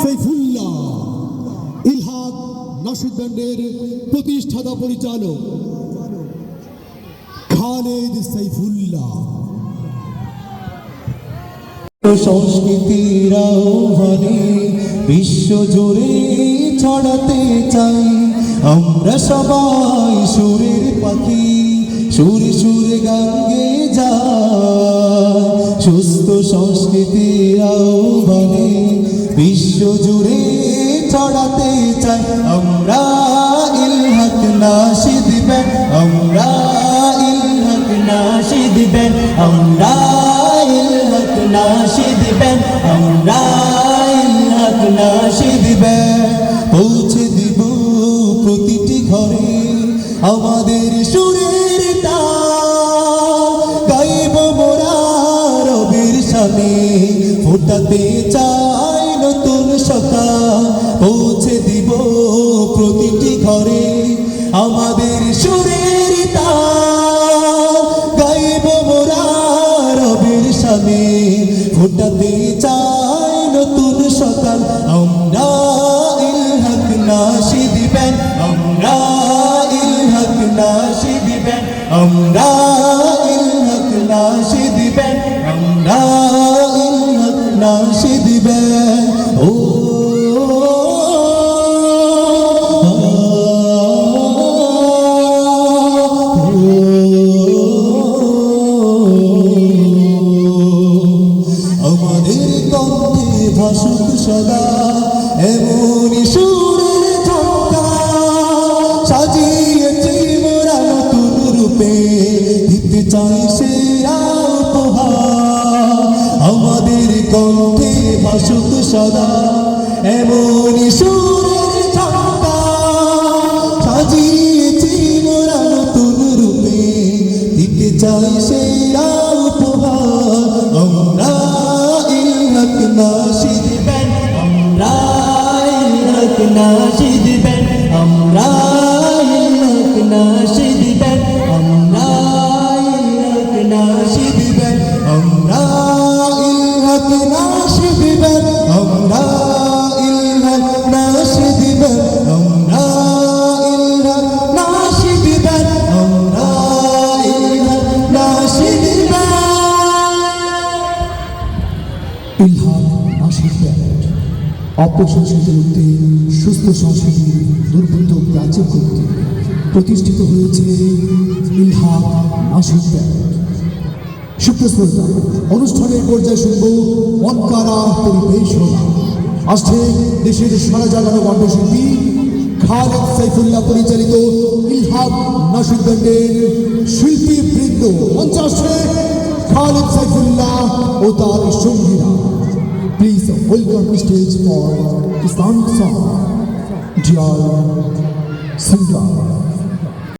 সাইফুল্লাহ ইলহাক নাশিদ ব্যান্ডের প্রতিষ্ঠাতা পরিচালক খালেদ সাইফুল্লাহ। সংস্কৃতির আহ্বানে বিশ্ব জুড়ে ছড়াতে চাই আমরা সবাই সুরের পাখি, সুরে সুরে গান গেয়ে যাই। সুস্থ সংস্কৃতির আহ্বানে বিশ্ব জুড়ে ছড়াতে চাই আমরা ইলহাক নাশিদ ব্যান্ড, আমরা ইলহাক নাশিদ ব্যান্ড, আমরা ইলহাক নাশিদ ব্যান্ড, আমরা ইলহাক নাশিদ ব্যান্ড। পৌঁছে দিব প্রতিটি ঘরে আমাদের সুরের তাল, গাইব মোরা রবের শানে, ফোটাতে চাই নতুন সকাল। পৌঁছে দিব প্রতিটি ঘরে আমাদের সুরের তাল, গাইব মোরা রবের শানে, ফোটাতে চাই নতুন সকাল। আমরা ইলহাক নাশিদ ব্যান্ড, আমরা ইলহাক নাশিদ ব্যান্ড, আমরা ইলহাক নাশিদ ব্যান্ড, আমরা ইলহাক নাশিদ ব্যান্ড। ও আমাদের কণ্ঠে ভাসুক সদা এমনই সুরের ঝঙ্কা, সাজিয়েছি মোরা নতুন রূপে, দিতে চাই সেরা উপহার। আমাদের কণ্ঠে ভাসুক সদা এমনই সুরের ঝঙ্কা, সাজিয়েছি মোরা নতুন রূপে, দিতে চাই সেরা উপহার। আমরা ইলহাক নাশিদ ব্যান্ড, আমরা ইলহাক নাশিদ ব্যান্ড, আমরা ইলহাক নাশিদ ব্যান্ড, আমরা ইলহাক নাশিদ ব্যান্ড, আমরা ইলহাক নাশিদ ব্যান্ড, আমরা ইলহাক নাশিদ ব্যান্ড, আমরা ইলহাক নাশিদ ব্যান্ড, আমরা ইলহাক নাশিদ ব্যান্ড। ইলহাক নাশিদ ব্যান্ড অপসংস্কৃতি রুখতে, সুস্থ সংস্কৃতির দুর্বৃত্ত প্রাচীর করতে প্রতিষ্ঠিত হয়েছে ইলহাক নাশিদ ব্যান্ড। সুপ্রশ্রোতা, অনুষ্ঠানের পর্যায়ে শুনব মনকারা পরিবেশনা। আসছে দেশের সারা জাগানো কণ্ঠশিল্পী খালেদ সাইফুল্লাহ পরিচালিত ইলহাক নাশিদ ব্যান্ডের শিল্পী বৃন্দ। মঞ্চে আসছে খালেদ সাইফুল্লাহ ও তার সঙ্গীরা। Please welcome the stage for Islamic song, dear singer.